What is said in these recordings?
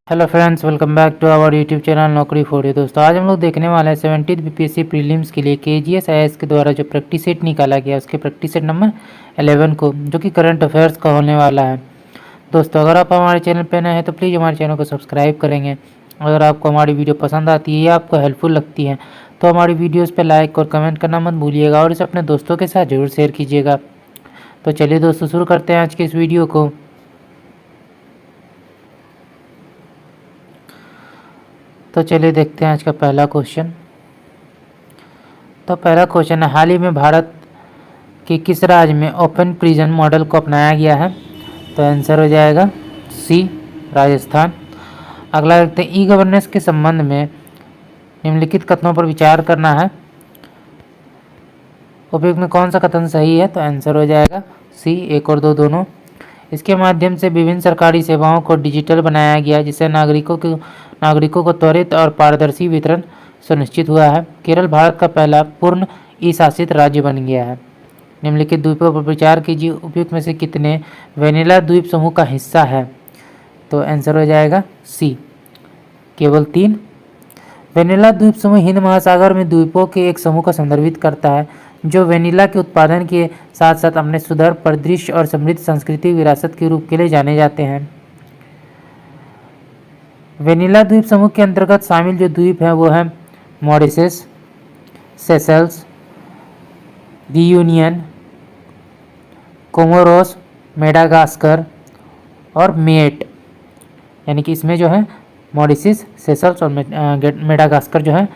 Hello friends, welcome back to our YouTube channel Naukri for you. दोस्तों, आज हम लोग देखने वाले हैं 70th बीपीएससी प्रीलिम्स के लिए केजीएस आईएएस के द्वारा जो प्रैक्टिस सेट निकाला गया उसके प्रैक्टिस सेट नंबर 11 को, जो कि करंट अफेयर्स का होने वाला है। दोस्तों, अगर आप हमारे चैनल पर नए हैं तो प्लीज़ हमारे चैनल को सब्सक्राइब करेंगे। अगर आपको हमारी वीडियो पसंद आती है या आपको हेल्पफुल लगती है तो हमारी वीडियोज़ पर लाइक और कमेंट करना मत भूलिएगा और इसे अपने दोस्तों के साथ जरूर शेयर कीजिएगा। तो चलिए दोस्तों, शुरू करते हैं आज के इस वीडियो को। तो चलिए देखते हैं आज का पहला क्वेश्चन। तो पहला क्वेश्चन है, हाल ही में भारत के किस राज्य में ओपन प्रिजन मॉडल को अपनाया गया है? तो आंसर हो जाएगा सी, राजस्थान। अगला देखते हैं, ई गवर्नेंस के संबंध में निम्नलिखित कथनों पर विचार करना है, उपयुक्त में कौन सा कथन सही है? तो आंसर हो जाएगा सी, 1 और 2 दोनों। इसके माध्यम से विभिन्न सरकारी सेवाओं को डिजिटल बनाया गया, जिससे नागरिकों को त्वरित और पारदर्शी वितरण सुनिश्चित हुआ है। केरल भारत का पहला पूर्ण ई शासित राज्य बन गया है। निम्नलिखित द्वीपों पर विचार कीजिए, उपयुक्त में से कितने वेनिला द्वीप समूह का हिस्सा है? तो आंसर हो जाएगा सी, केवल 3। वेनिला द्वीप समूह हिंद महासागर में द्वीपों के एक समूह को संदर्भित करता है जो वेनिला के उत्पादन के साथ साथ अपने सुदृढ़ परिदृश्य और समृद्ध सांस्कृतिक विरासत के रूप के लिए जाने जाते हैं। वेनिला द्वीप समूह के अंतर्गत शामिल जो द्वीप हैं वो हैं Mauritius, Seychelles, reunion, Comoros, Madagascar और मेट। यानी कि इसमें जो है मॉरिशस, सेशल्स और मेडागास्कर जो है,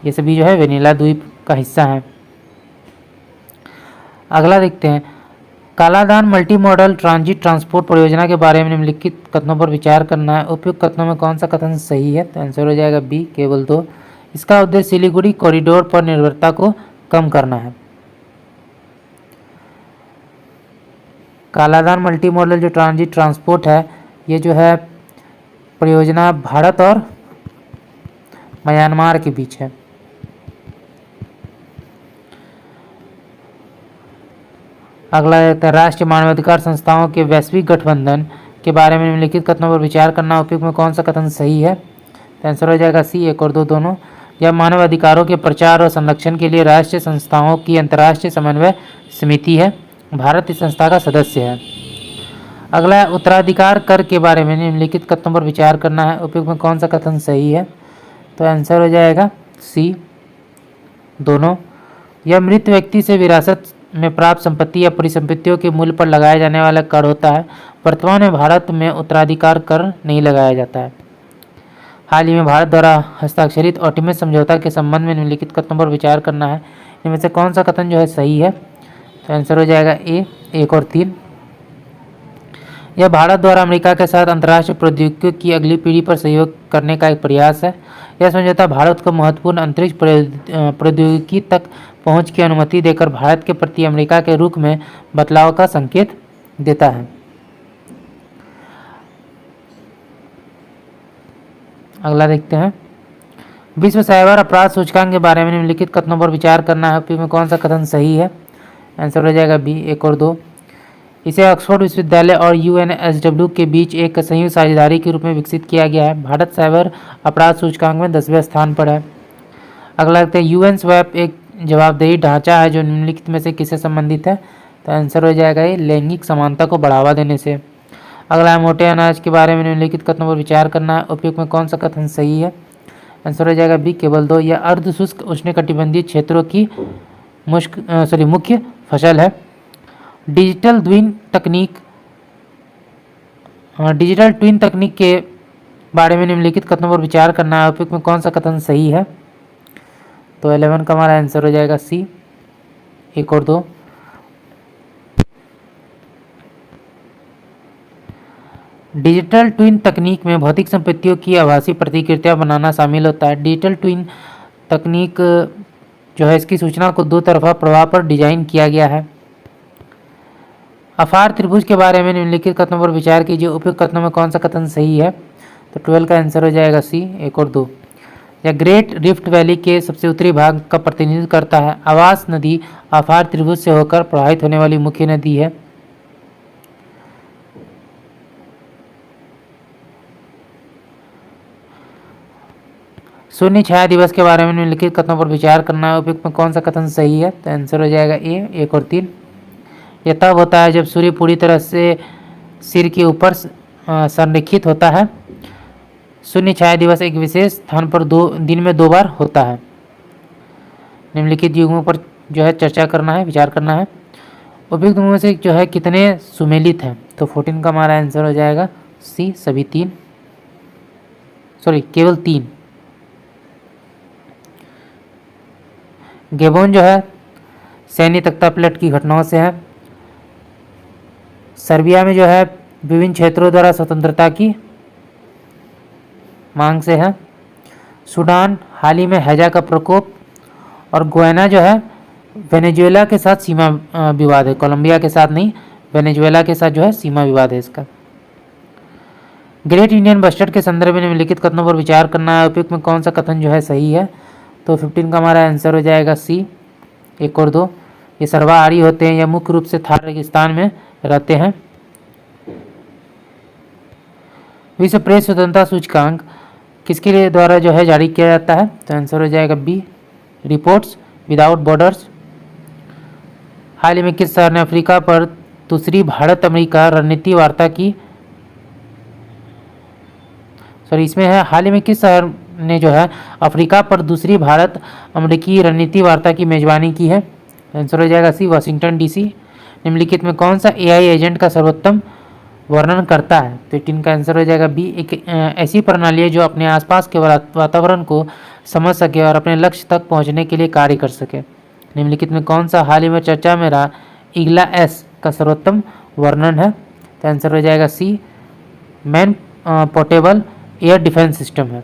ये सभी जो है वेनिला द्वीप का हिस्सा है। अगला देखते हैं, कालाधान मल्टी मॉडल ट्रांजिट ट्रांसपोर्ट परियोजना के बारे में निम्नलिखित कथनों पर विचार करना है, उपयुक्त कथनों में कौन सा कथन सही है? तो आंसर हो जाएगा बी, केवल 2। इसका उद्देश्य सिलीगुड़ी कॉरिडोर पर निर्भरता को कम करना है। कालाधान मल्टी मॉडल जो ट्रांजिट ट्रांसपोर्ट है, ये जो है परियोजना भारत और म्यांमार के बीच है। अगला है, राष्ट्रीय मानवाधिकार संस्थाओं के वैश्विक गठबंधन के बारे में निम्नलिखित कथनों पर विचार करना, उपयुक्त में कौन सा कथन सही है? तो आंसर हो जाएगा सी, 1 और 2 दोनों। यह मानव अधिकारों के प्रचार और संरक्षण के लिए राष्ट्रीय संस्थाओं की अंतर्राष्ट्रीय समन्वय समिति है। भारत इस संस्था का सदस्य है। अगला है, उत्तराधिकार कर के बारे में निम्नलिखित कथनों पर विचार करना है, उपयुक्त में कौन सा कथन सही है? तो आंसर हो जाएगा सी, दोनों। यह मृत व्यक्ति से विरासत में प्राप्त संपत्ति या परिसंपत्तियों के मूल्य पर लगाया जाने वाला कर होता है। वर्तमान में भारत में उत्तराधिकार कर नहीं लगाया जाता है। हाल ही में भारत द्वारा हस्ताक्षरित ऑर्टिमिस समझौता के संबंध में निम्नलिखित कथनों पर विचार करना है, इनमें से कौन सा कथन जो है सही है? तो आंसर हो जाएगा ए, 1 और 3। यह भारत द्वारा अमेरिका के साथ अंतर्राष्ट्रीय प्रौद्योगिकी की अगली पीढ़ी पर सहयोग करने का एक प्रयास है। यह समझौता भारत को महत्वपूर्ण अंतरिक्ष प्रौद्योगिकी तक पहुंच की अनुमति देकर भारत के प्रति अमेरिका के रुख में बदलाव का संकेत देता है। अगला देखते हैं, विश्व साइबर अपराध सूचकांक के बारे में निम्नलिखित कथनों पर विचार करना है, उपयुक्त में कौन सा कथन सही है? आंसर हो जाएगा बी, 1 और 2। इसे ऑक्सफोर्ड विश्वविद्यालय और यूएनएसडब्ल्यू के बीच एक संयुक्त साझेदारी के रूप में विकसित किया गया है। भारत साइबर अपराध सूचकांक में 10वें स्थान पर है। अगला देखते हैं, यूएन स्वैप एक जवाबदेही ढांचा है जो निम्नलिखित में से किससे संबंधित है? तो आंसर हो जाएगा ये लैंगिक समानता को बढ़ावा देने से। अगला है, मोटे अनाज के बारे में निम्नलिखित कथनों पर विचार करना है, उपयुक्त में कौन सा कथन सही है? आंसर हो जाएगा बी, केवल 2। यह अर्धशुष्क उष्णकटिबंधीय क्षेत्रों की मुख्य फसल है। डिजिटल ट्विन तकनीक के बारे में निम्नलिखित कथनों पर विचार करना है, उपयुक्त में कौन सा कथन सही है? तो 11 का हमारा आंसर हो जाएगा सी, 1 और 2। डिजिटल ट्विन तकनीक में भौतिक संपत्तियों की आभासी प्रतिकृतियां बनाना शामिल होता है। डिजिटल ट्विन तकनीक जो है, इसकी सूचना को 2 तरफा प्रवाह पर डिजाइन किया गया है। अफार त्रिभुज के बारे में निम्नलिखित कथनों पर विचार कीजिए, उपयुक्त कथनों में कौन सा कथन सही है? तो 12 का आंसर हो जाएगा सी, 1 और 2। यह ग्रेट रिफ्ट वैली के सबसे उत्तरी भाग का प्रतिनिधित्व करता है। आवास नदी अफार त्रिभुज से होकर प्रवाहित होने वाली मुख्य नदी है। शून्य छाया दिवस के बारे में निम्नलिखित कथनों पर विचार करना है, उपयुक्त में कौन सा कथन सही है? तो आंसर हो जाएगा ए, 1 और 3। यह तब होता है जब सूर्य पूरी तरह से सिर के ऊपर संरेखित होता है। शून्य छाया दिवस एक विशेष स्थान पर दिन में 2 बार होता है। निम्नलिखित युग्मों पर जो है चर्चा करना है, विचार करना है। उपयुक्त में से जो है कितने सुमेलित हैं? तो 14 का हमारा आंसर हो जाएगा सी, सभी 3, सॉरी केवल 3। गेबोन जो है सैन्य तख्तापलट की घटनाओं से है। सर्बिया में जो है विभिन्न क्षेत्रों द्वारा स्वतंत्रता की मांग से है। सूडान हाल ही में हैजा का प्रकोप, और गुयाना जो है वेनेजुएला के साथ सीमा विवाद है, कोलंबिया के साथ नहीं, वेनेजुएला के साथ जो है सीमा विवाद है इसका। ग्रेट इंडियन बस्टर्ड के संदर्भ में निम्नलिखित कथनों पर विचार करना है, उपयुक्त में कौन सा कथन जो है सही है? तो 15 का हमारा आंसर हो जाएगा सी, 1 और 2। ये सर्वाहारी होते हैं, यह मुख्य रूप से थार रेगिस्तान में रहते हैं। विश्व प्रेस स्वतंत्रता सूचकांक किसके लिए द्वारा जो है जारी किया जाता है? तो आंसर हो जाएगा बी, रिपोर्ट्स विदाउट बॉर्डर्स। हाल ही में किस शहर ने अफ्रीका पर दूसरी भारत अमेरिका रणनीति वार्ता की, सॉरी इसमें है हाल ही में किस शहर ने जो है अफ्रीका पर दूसरी भारत अमेरिकी रणनीति वार्ता की मेजबानी की है? आंसर हो जाएगा सी, वाशिंगटन डीसी। निम्नलिखित में कौन सा एआई एजेंट का सर्वोत्तम वर्णन करता है? तो 18 का आंसर हो जाएगा बी, एक ऐसी प्रणाली है जो अपने आसपास के वातावरण को समझ सके और अपने लक्ष्य तक पहुंचने के लिए कार्य कर सके। निम्नलिखित में कौन सा हाल ही में चर्चा में रहा ईगला एस का सर्वोत्तम वर्णन है? तो आंसर हो जाएगा C, man portable air defence system है।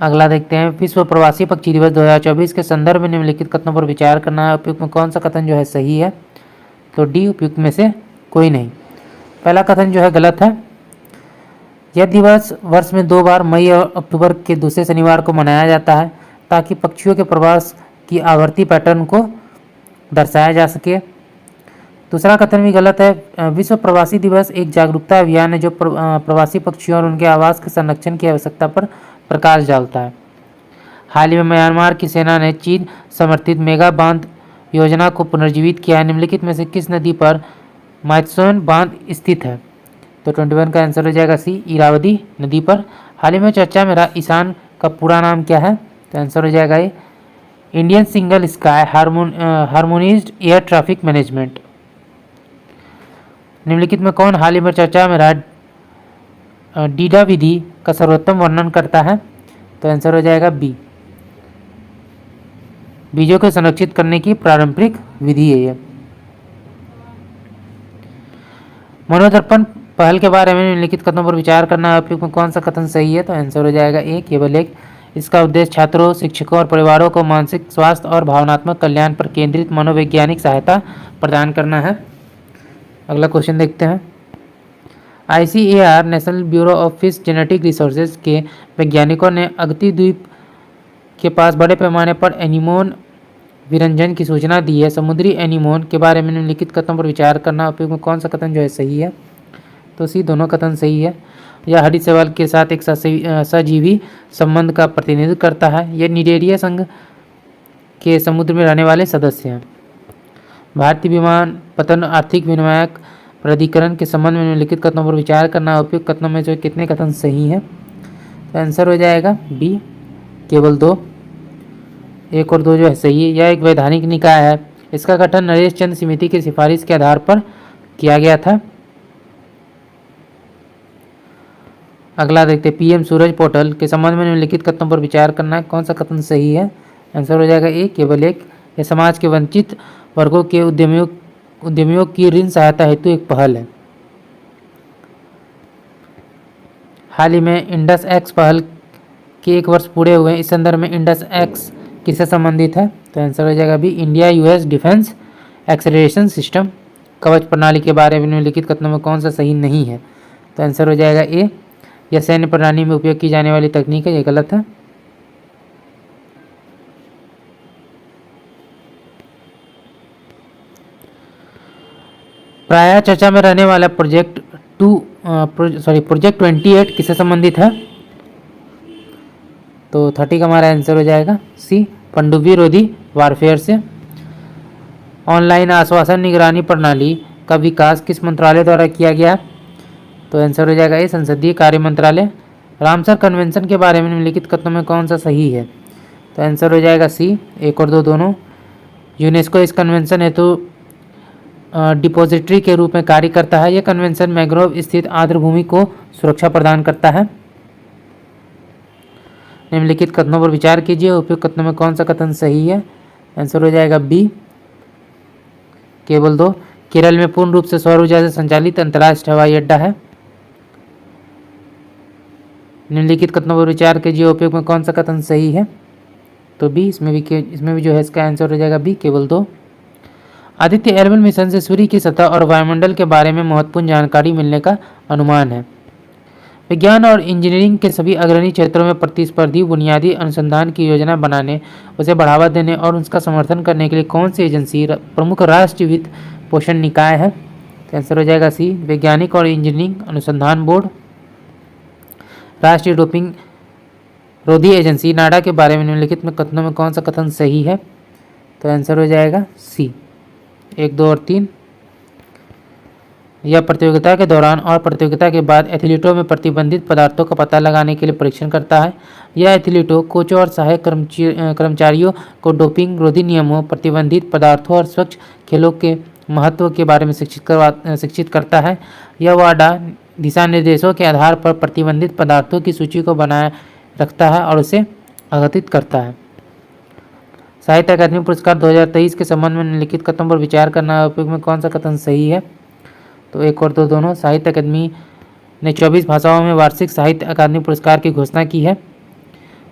अगला देखते हैं, विश्व प्रवासी पक्षी दिवस 2024 के संदर्भ में निम्नलिखित कथनों पर विचार करना है, उपयुक्त में कौन सा कथन जो है सही है? तो डी, उपयुक्त में से कोई नहीं। पहला कथन जो है गलत है। यह दिवस वर्ष में 2 बार मई और अक्टूबर के दूसरे शनिवार को मनाया जाता है ताकि पक्षियों के प्रवास की आवर्ती पैटर्न को दर्शाया जा सके। दूसरा कथन भी गलत है। विश्व प्रवासी दिवस एक जागरूकता अभियान है जो प्रवासी पक्षियों और उनके आवास के संरक्षण की आवश्यकता पर प्रकाश डालता है। हाल ही में म्यांमार की सेना ने चीन समर्थित मेगा बांध योजना को पुनर्जीवित किया है। निम्नलिखित में से किस नदी पर माइत्सोन बांध स्थित है? तो 21 का आंसर हो जाएगा सी, इरावदी नदी पर। हाल ही में चर्चा में रहा ईशान का पूरा नाम क्या है? तो आंसर हो जाएगा ये, Indian single sky harmonised air traffic management. निम्नलिखित में कौन हाल ही में चर्चा में रहा डीडा विधि का सर्वोत्तम वर्णन करता है? तो आंसर हो जाएगा बी, बीजों को संरक्षित करने की पारंपरिक विधि है यह। मनोदर्पण पहल के बारे में निम्नलिखित कथनों पर विचार करना है, उपयुक्त में कौन सा कथन सही है? तो आंसर हो जाएगा ए, केवल एक। इसका उद्देश्य छात्रों, शिक्षकों और परिवारों को मानसिक स्वास्थ्य और भावनात्मक कल्याण पर केंद्रित मनोवैज्ञानिक सहायता प्रदान करना है। अगला क्वेश्चन देखते हैं। ICAR national bureau of fish genetic resources के वैज्ञानिकों ने अगती द्वीप के पास बड़े पैमाने पर एनीमोन विरंजन की सूचना दी है। समुद्री एनीमोन के बारे में निम्नलिखित कथनों पर विचार करना, उपयुक्त में कौन सा कथन जो है सही है? तो सी, दोनों कथन सही है। यह हरित शैवाल के साथ एक सजीवी संबंध का प्रतिनिधित्व करता है। यह निडेरिया संघ के समुद्र में रहने वाले सदस्य हैं। भारतीय विमानपत्तन आर्थिक विनियामक प्राधिकरण के संबंध में निम्नलिखित कथनों पर विचार करना, उपयुक्त कथनों में जो कितने कथन सही हैं? तो आंसर हो जाएगा बी, केवल 2। 1 और 2 जो है सही है। यह एक वैधानिक निकाय है। इसका गठन नरेश चंद्र समिति की सिफारिश के आधार पर किया गया था। अगला देखते हैं, PM सूरज पोर्टल के संबंध में निम्नलिखित कथनों पर विचार करना है, कौन सा कथन सही है? आंसर हो जाएगा ए, केवल 1। यह समाज के वंचित वर्गों के उद्यमियों की ऋण सहायता हेतु एक पहल है। हाल ही में इंडस एक्स पहल के 1 वर्ष पूरे हुए। इस संदर्भ में इंडस एक्स किससे संबंधित है? तो आंसर हो जाएगा B, India US defence acceleration system कवच प्रणाली के बारे में निम्नलिखित कथनों में कौन सा सही नहीं है? तो आंसर हो जाएगा ए, यह सैन्य प्रणाली में उपयोग की जाने वाली तकनीक है, यह गलत है। प्रायः चर्चा में रहने वाला प्रोजेक्ट 28 किससे संबंधित है? तो 30 का हमारा आंसर हो जाएगा सी, पनडुब्बी रोधी वारफेयर से। ऑनलाइन आश्वासन निगरानी प्रणाली का विकास किस मंत्रालय द्वारा किया गया? तो आंसर हो जाएगा ए, संसदीय कार्य मंत्रालय। रामसर कन्वेंशन के बारे में निम्नलिखित कथनों में कौन सा सही है? तो आंसर हो जाएगा सी, 1 और 2 दोनों। यूनेस्को इस कन्वेंशन हेतु डिपोजिटरी के रूप में कार्य करता है। यह कन्वेंशन मैंग्रोव स्थित आर्द्र भूमि को सुरक्षा प्रदान करता है। निम्नलिखित कथनों पर विचार कीजिए, उपयुक्त कथनों में कौन सा कथन सही है? आंसर हो जाएगा बी, केवल 2। केरल में पूर्ण रूप से सौर ऊर्जा से संचालित अंतर्राष्ट्रीय हवाई अड्डा है। निम्नलिखित कथनों पर विचार कीजिए, उपयोग में कौन सा कथन सही है? तो बी, इसमें भी जो है इसका आंसर हो जाएगा बी, केवल 2। आदित्य एल1 मिशन से सूर्य की सतह और वायुमंडल के बारे में महत्वपूर्ण जानकारी मिलने का अनुमान है। विज्ञान और इंजीनियरिंग के सभी अग्रणी क्षेत्रों में प्रतिस्पर्धी बुनियादी अनुसंधान की योजना बनाने, उसे बढ़ावा देने और उसका समर्थन करने के लिए कौन सी एजेंसी प्रमुख राष्ट्रीय वित्त पोषण निकाय है? तो आंसर हो जाएगा सी, वैज्ञानिक और इंजीनियरिंग अनुसंधान बोर्ड। राष्ट्रीय डोपिंग रोधी एजेंसी नाडा के बारे में निम्नलिखित में कथनों में कौन सा कथन सही है? तो आंसर हो जाएगा सी, 1, 2 और 3। यह प्रतियोगिता के दौरान और प्रतियोगिता के बाद एथलीटों में प्रतिबंधित पदार्थों का पता लगाने के लिए परीक्षण करता है। यह एथलीटों, कोचों और सहायक कर्मचारियों को डोपिंग रोधी नियमों, प्रतिबंधित पदार्थों और स्वच्छ खेलों के महत्व के बारे में शिक्षित करता है। यह वाडा दिशा निर्देशों के आधार पर प्रतिबंधित पदार्थों की सूची को बनाए रखता है और उसे अद्यतित करता है। साहित्य अकादमी पुरस्कार 2023 के संबंध में निम्नलिखित कथनों पर विचार करना, उपयोग में कौन सा कथन सही है? तो 1 और 2 दोनों। साहित्य अकादमी ने 24 भाषाओं में वार्षिक साहित्य अकादमी पुरस्कार की घोषणा की है।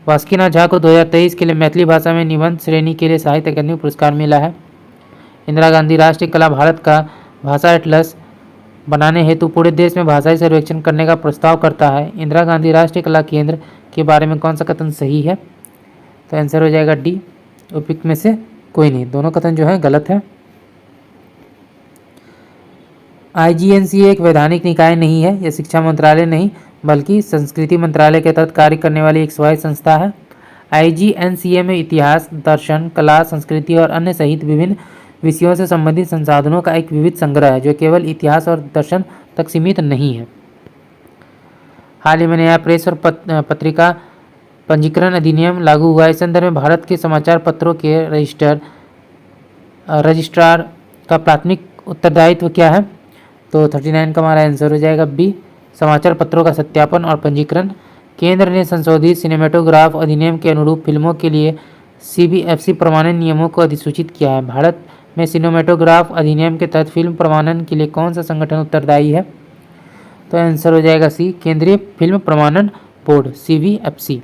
वासुकीनाथ झा को 2023 के लिए मैथिली भाषा में निबंध श्रेणी के लिए साहित्य अकादमी पुरस्कार मिला है। इंदिरा गांधी राष्ट्रीय कला भारत का भाषा एटलस बनाने हेतु पूरे देश में भाषाई सर्वेक्षण करने का प्रस्ताव करता है। इंदिरा गांधी राष्ट्रीय कला केंद्र के बारे में कौन सा कथन सही है? तो आंसर हो जाएगा डी, उपयुक्त में से कोई नहीं, दोनों कथन जो है गलत है। IGNC एक वैधानिक निकाय नहीं है, यह शिक्षा मंत्रालय नहीं बल्कि संस्कृति मंत्रालय के तहत कार्य करने वाली एक स्वायत्त संस्था है। IGNCA में इतिहास, दर्शन, कला, संस्कृति और अन्य सहित विभिन्न विषयों से संबंधित संसाधनों का एक विविध संग्रह है जो केवल इतिहास और दर्शन तक सीमित नहीं है। हाल ही में नया प्रेस और पत्रिका पंजीकरण अधिनियम लागू हुआ है। इस संदर्भ में भारत के समाचार पत्रों के रजिस्ट्रार का प्राथमिक उत्तरदायित्व क्या है? तो 39 का हमारा आंसर हो जाएगा बी, समाचार पत्रों का सत्यापन और पंजीकरण। केंद्र ने संशोधित सिनेमेटोग्राफ अधिनियम के अनुरूप फिल्मों के लिए CBFC प्रमाणन नियमों को अधिसूचित किया है। भारत में सिनेमेटोग्राफ अधिनियम के तहत फिल्म प्रमाणन के लिए कौन सा संगठन उत्तरदायी है? तो आंसर हो जाएगा सी, केंद्रीय फिल्म प्रमाणन बोर्ड CBFC।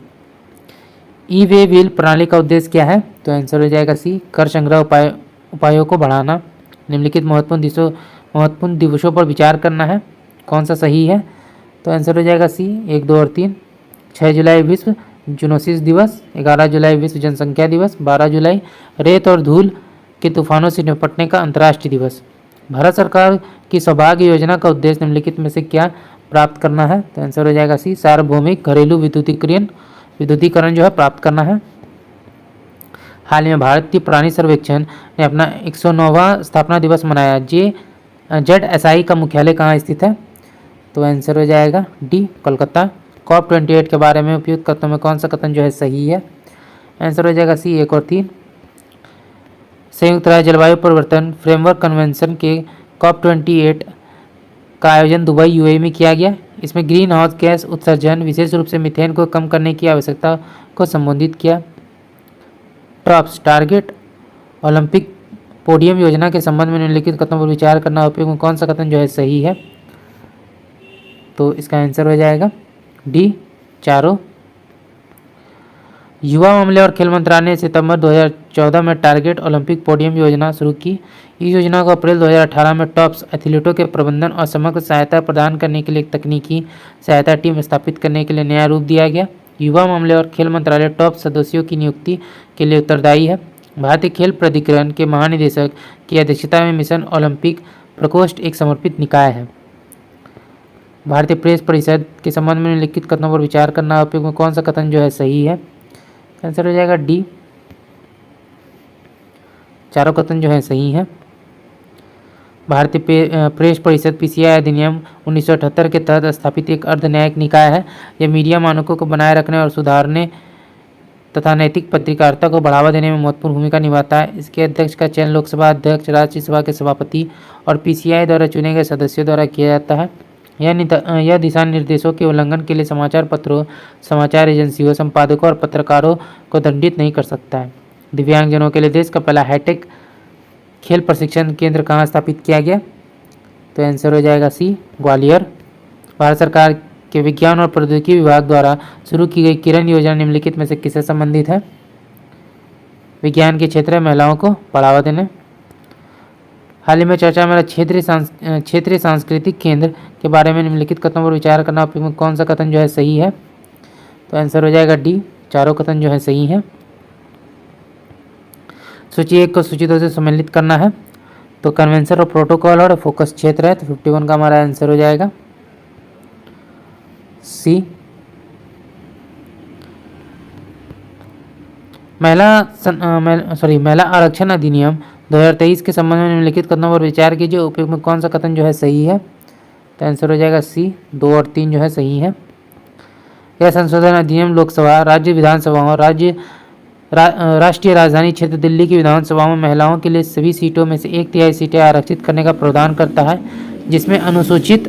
ई-वे बिल प्रणाली का उद्देश्य क्या है? तो आंसर हो जाएगा सी, कर संग्रह उपायों को बढ़ाना। निम्नलिखित महत्वपूर्ण दिवसों पर विचार करना है, कौन सा सही है? तो आंसर हो जाएगा सी, 1, 2 और 3। 6 जुलाई विश्व जूनोसिस दिवस, 11 जुलाई विश्व जनसंख्या दिवस, 12 जुलाई रेत और धूल के तूफानों से निपटने का अंतर्राष्ट्रीय दिवस। भारत सरकार की सौभाग्य योजना का उद्देश्य निम्नलिखित में से क्या प्राप्त करना है? तो आंसर हो जाएगा सी, सार्वभौमिक घरेलू विद्युतीकरण जो है प्राप्त करना है। हाल ही में भारतीय प्राणी सर्वेक्षण ने अपना 109वां स्थापना दिवस मनाया। ZSI का मुख्यालय कहाँ स्थित है? तो आंसर हो जाएगा डी, कोलकाता। COP28 के बारे में उपयुक्त कथनों में कौन सा कथन जो है सही है? आंसर हो जाएगा सी, 1 और 3। संयुक्त राज्य जलवायु परिवर्तन फ्रेमवर्क कन्वेंशन के COP28 का आयोजन दुबई UAE में किया गया। इसमें ग्रीन हाउस गैस उत्सर्जन, विशेष रूप से मीथेन को कम करने की आवश्यकता को संबोधित किया। ट्रॉप्स टारगेट ओलंपिक पोडियम योजना के संबंध में निम्नलिखित कथनों पर विचार करना, उपयोग में कौन सा कथन जो है सही है? तो इसका आंसर हो जाएगा डी, चारों। युवा मामले और खेल मंत्रालय ने सितंबर 2014 में टारगेट ओलंपिक पोडियम योजना शुरू की। इस योजना को अप्रैल 2018 में टॉप्स एथलीटों के प्रबंधन और समग्र सहायता प्रदान करने के लिए एक तकनीकी सहायता टीम स्थापित करने के लिए नया रूप दिया गया। युवा मामले और खेल मंत्रालय टॉप सदस्यों की नियुक्ति के लिए उत्तरदायी है। भारतीय खेल प्राधिकरण के महानिदेशक की अध्यक्षता में मिशन ओलंपिक प्रकोष्ठ एक समर्पित निकाय है। भारतीय प्रेस परिषद के संबंध में निम्नलिखित कथनों पर विचार करना, उपयुक्त में कौन सा कथन जो है सही है? आंसर हो जाएगा डी, चारों कथन जो है सही है। भारतीय प्रेस परिषद पीसीआई अधिनियम 1978 के तहत स्थापित एक अर्ध न्यायिक निकाय है। यह मीडिया मानकों को बनाए रखने और सुधारने तथा नैतिक पत्रकारिता को बढ़ावा देने में महत्वपूर्ण भूमिका निभाता है। इसके अध्यक्ष का चयन लोकसभा अध्यक्ष, राज्यसभा के सभापति और पीसीआई द्वारा चुने गए सदस्यों द्वारा किया जाता है। यह दिशा निर्देशों के उल्लंघन के लिए समाचार पत्रों, समाचार एजेंसियों, संपादकों और पत्रकारों को दंडित नहीं कर सकता है। दिव्यांगजनों के लिए देश का पहला हाईटेक खेल प्रशिक्षण केंद्र कहाँ स्थापित किया गया? तो आंसर हो जाएगा सी, ग्वालियर। भारत सरकार के विज्ञान और प्रौद्योगिकी विभाग द्वारा शुरू की गई किरण योजना निम्नलिखित में से किससे संबंधित है? विज्ञान के क्षेत्र में महिलाओं को बढ़ावा देने। हाल ही में चर्चा में क्षेत्रीय सांस्कृतिक केंद्र के बारे में निम्नलिखित कथनों पर विचार करना, उपयुक्त में कौन सा कथन जो है सही है? तो आंसर हो जाएगा डी, चारों कथन जो है सही है। सूची 1 को सूची 2 से सम्मिलित करना है। तो कन्वेंशन और प्रोटोकॉल और फोकस क्षेत्र है, तो 51 का हमारा आंसर हो जाएगा सी। महिला आरक्षण अधिनियम 2023 के संबंध में निम्नलिखित कथनों पर विचार कीजिए, उपयुक्त में कौन सा कथन जो है सही है? तो आंसर हो जाएगा सी, 2 और 3 जो है सही है। यह संशोधन अधिनियम लोकसभा, राज्य विधानसभाओं, राष्ट्रीय राजधानी क्षेत्र दिल्ली की विधानसभाओं में महिलाओं के लिए सभी सीटों में से 1/3 सीटें आरक्षित करने का प्रावधान करता है, जिसमें अनुसूचित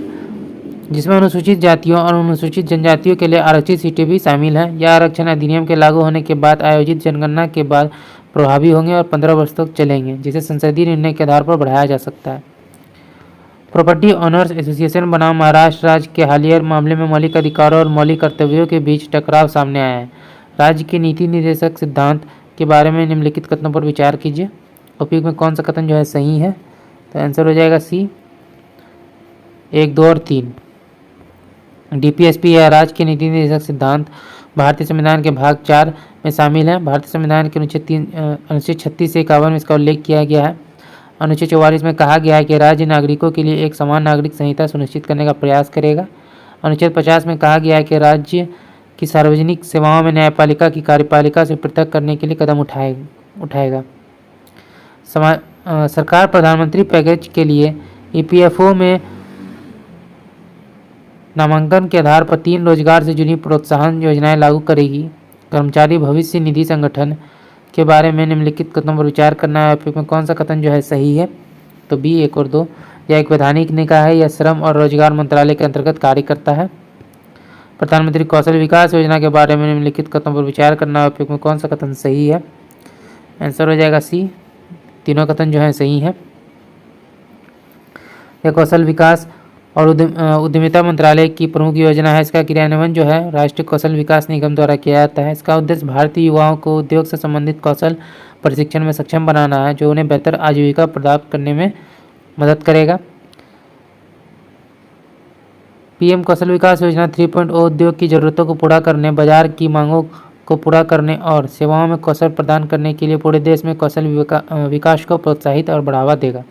जातियों और अनुसूचित जनजातियों के लिए आरक्षित सीटें भी शामिल हैं। यह आरक्षण अधिनियम के लागू होने के बाद आयोजित जनगणना के बाद प्रभावी होंगे और 15 वर्ष तक चलेंगे, जिसे संसदीय निर्णय के आधार पर बढ़ाया जा सकता है। प्रॉपर्टी ओनर्स एसोसिएशन बनाम महाराष्ट्र राज्य के हालिया मामले में मौलिक अधिकारों और मौलिक कर्तव्यों के बीच टकराव सामने आया है। राज्य के नीति निर्देशक सिद्धांत के बारे में निम्नलिखित कथनों पर विचार कीजिए, उपयुक्त में कौन सा कथन जो है सही है? तो आंसर हो जाएगा सी, 1, 2 और 3। डीपीएसपी या राज्य के नीति निर्देशक सिद्धांत भारतीय संविधान के भाग 4 में शामिल है। भारतीय संविधान के अनुच्छेद 36 से 51 में इसका उल्लेख किया गया है। अनुच्छेद 44 में कहा गया है कि राज्य नागरिकों के लिए एक समान नागरिक संहिता सुनिश्चित करने का प्रयास करेगा। अनुच्छेद 50 में कहा गया है कि राज्य की सार्वजनिक सेवाओं में न्यायपालिका की कार्यपालिका से पृथक करने के लिए कदम उठाएगा। सरकार प्रधानमंत्री पैकेज के लिए ईपीएफओ में नामांकन के आधार पर 3 रोजगार से जुड़ी प्रोत्साहन योजनाएं लागू करेगी। कर्मचारी भविष्य निधि संगठन के बारे में निम्नलिखित कथनों पर विचार करना है, उपयुक्त में कौन सा कथन जो है सही है? तो बी, 1 और 2। यह एक वैधानिक निकाय है, यह श्रम और रोजगार मंत्रालय के अंतर्गत कार्य करता है। प्रधानमंत्री कौशल विकास योजना के बारे में निम्नलिखित कथनों पर विचार करना है, उपयुक्त में कौन सा कथन सही है? आंसर हो जाएगा सी, तीनों कथन जो है सही है। यह कौशल विकास और उद्यमिता मंत्रालय की प्रमुख योजना है। इसका क्रियान्वयन जो है राष्ट्रीय कौशल विकास निगम द्वारा किया जाता है। इसका उद्देश्य भारतीय युवाओं को उद्योग से संबंधित कौशल प्रशिक्षण में सक्षम बनाना है, जो उन्हें बेहतर आजीविका प्राप्त करने में मदद करेगा। पीएम कौशल विकास योजना 3.0 उद्योग की जरूरतों को पूरा करने, बाजार की मांगों को पूरा करने और सेवाओं में कौशल प्रदान करने के लिए पूरे देश में कौशल विकास को प्रोत्साहित और बढ़ावा देगा।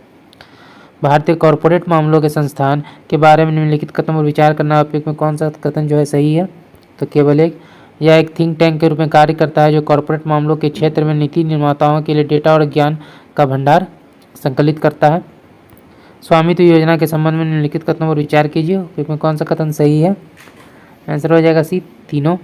भारतीय कॉरपोरेट मामलों के संस्थान के बारे में निम्नलिखित कथनों पर विचार करना, उपयुक्त में कौन सा कथन जो है सही है? तो केवल एक। यह एक थिंक टैंक के रूप में कार्य करता है, जो कॉरपोरेट मामलों के क्षेत्र में नीति निर्माताओं के लिए डेटा और ज्ञान का भंडार संकलित करता है। स्वामित्व योजना के संबंध में निम्नलिखित कथनों पर विचार कीजिए, उपयुक्त में कौन सा कथन सही है? आंसर हो जाएगा सी, तीनों।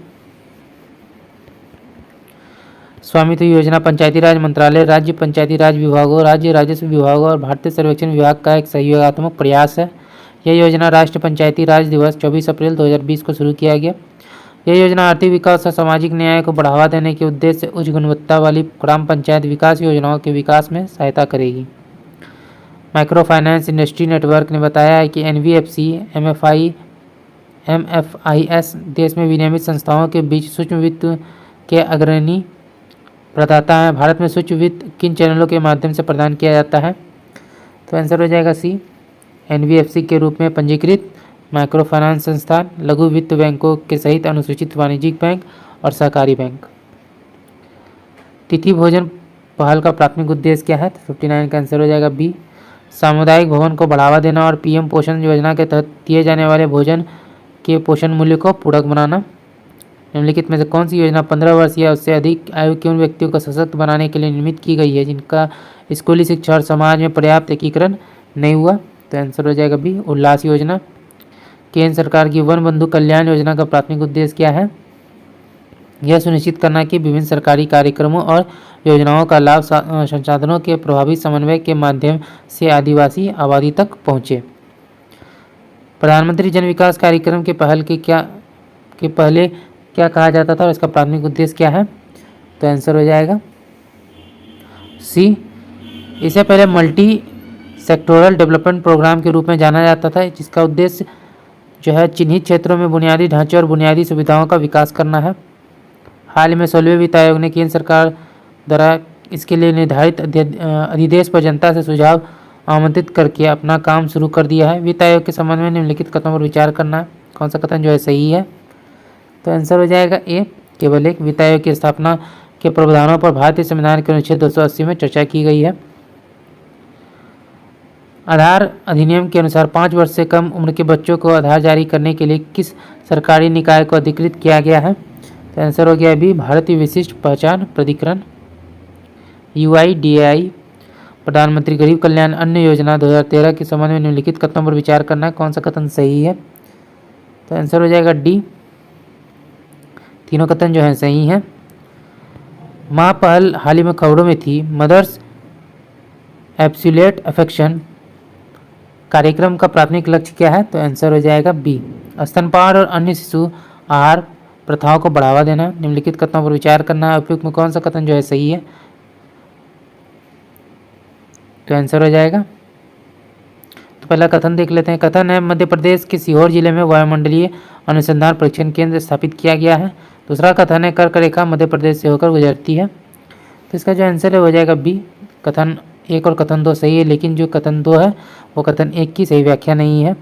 स्वामित्व योजना पंचायती राज मंत्रालय, राज्य पंचायती राज विभागों, राज्य राजस्व विभागों और भारतीय सर्वेक्षण विभाग का एक सहयोगात्मक प्रयास है। यह योजना राष्ट्रीय पंचायती राज दिवस 24 अप्रैल 2020 को शुरू किया गया। यह योजना आर्थिक विकास और सामाजिक न्याय को बढ़ावा देने के उद्देश्य से उच्च गुणवत्ता वाली ग्राम पंचायत विकास योजनाओं के विकास में सहायता करेगी। माइक्रो फाइनेंस इंडस्ट्री नेटवर्क ने बताया है कि एनबीएफसी एमएफआईएस देश में विनियमित संस्थाओं के बीच सूक्ष्म वित्त के अग्रणी प्रदाता है। भारत में सूक्ष्म वित्त किन चैनलों के माध्यम से प्रदान किया जाता है? तो आंसर हो जाएगा सी, एनबीएफसी के रूप में पंजीकृत माइक्रो फाइनेंस संस्थान, लघु वित्त बैंकों के सहित अनुसूचित वाणिज्यिक बैंक और सहकारी बैंक। तिथि भोजन पहल का प्राथमिक उद्देश्य क्या है? तो 59 का आंसर हो जाएगा बी, सामुदायिक भवन को बढ़ावा देना और पीएम पोषण योजना के तहत दिए जाने वाले भोजन के पोषण मूल्य को पूरक बनाना। निम्नलिखित में से कौन सी योजना 15 वर्ष या उससे अधिक आयु के उन व्यक्तियों को सशक्त बनाने के लिए निर्मित की गई है जिनका स्कूली शिक्षा और समाज में पर्याप्त एकीकरण नहीं हुआ? तो आंसर हो जाएगा बी, उल्लास योजना। केंद्र सरकार की वन बंधु कल्याण योजना का प्राथमिक उद्देश्य क्या है? यह सुनिश्चित करना कि विभिन्न सरकारी कार्यक्रमों और योजनाओं का लाभ संसाधनों के प्रभावी समन्वय के माध्यम से आदिवासी आबादी तक पहुँचे। प्रधानमंत्री जन विकास कार्यक्रम के पहले क्या कहा जाता था और इसका प्राथमिक उद्देश्य क्या है? तो आंसर हो जाएगा सी। इसे पहले मल्टी सेक्टोरल डेवलपमेंट प्रोग्राम के रूप में जाना जाता था, जिसका उद्देश्य जो है चिन्हित क्षेत्रों में बुनियादी ढांचे और बुनियादी सुविधाओं का विकास करना है। हाल ही में 16वें वित्त आयोग ने केंद्र सरकार द्वारा इसके लिए निर्धारित अधिदेश पर जनता से सुझाव आमंत्रित करके अपना काम शुरू कर दिया है। वित्त आयोग के संबंध में निम्नलिखित कथनों पर विचार करना है, कौन सा कथन जो है सही है? तो आंसर हो जाएगा ए, केवल एक। वित्त आयोग की स्थापना के प्रावधानों पर भारतीय संविधान के अनुच्छेद 280 में चर्चा की गई है। आधार अधिनियम के अनुसार 5 वर्ष से कम उम्र के बच्चों को आधार जारी करने के लिए किस सरकारी निकाय को अधिकृत किया गया है? तो आंसर हो गया बी, भारतीय विशिष्ट पहचान प्राधिकरण UIDAI। प्रधानमंत्री गरीब कल्याण अन्न योजना 2013 के संबंध में निम्नलिखित कथनों पर विचार करना है, कौन सा कथन सही है? तो आंसर हो जाएगा डी, तीनों कथन जो हैं सही हैं। माँ पहल हाल ही में खबरों में थी। मदर्स एब्सोल्यूट अफेक्शन कार्यक्रम का प्राथमिक लक्ष्य क्या है? तो आंसर हो जाएगा बी, स्तनपान और अन्य शिशु आहार प्रथाओं को बढ़ावा देना। निम्नलिखित कथनों पर विचार करना है, उपयुक्त में कौन सा कथन जो है सही है? तो आंसर हो जाएगा, तो पहला कथन देख लेते हैं। कथन है मध्य प्रदेश के सीहोर जिले में वायुमंडलीय अनुसंधान परीक्षण केंद्र स्थापित किया गया है। दूसरा कथन है कर्क रेखा मध्य प्रदेश से होकर गुजरती है। तो इसका जो आंसर है हो जाएगा बी, कथन 1 और कथन 2 सही है, लेकिन जो कथन 2 है वो कथन 1 की सही व्याख्या नहीं है।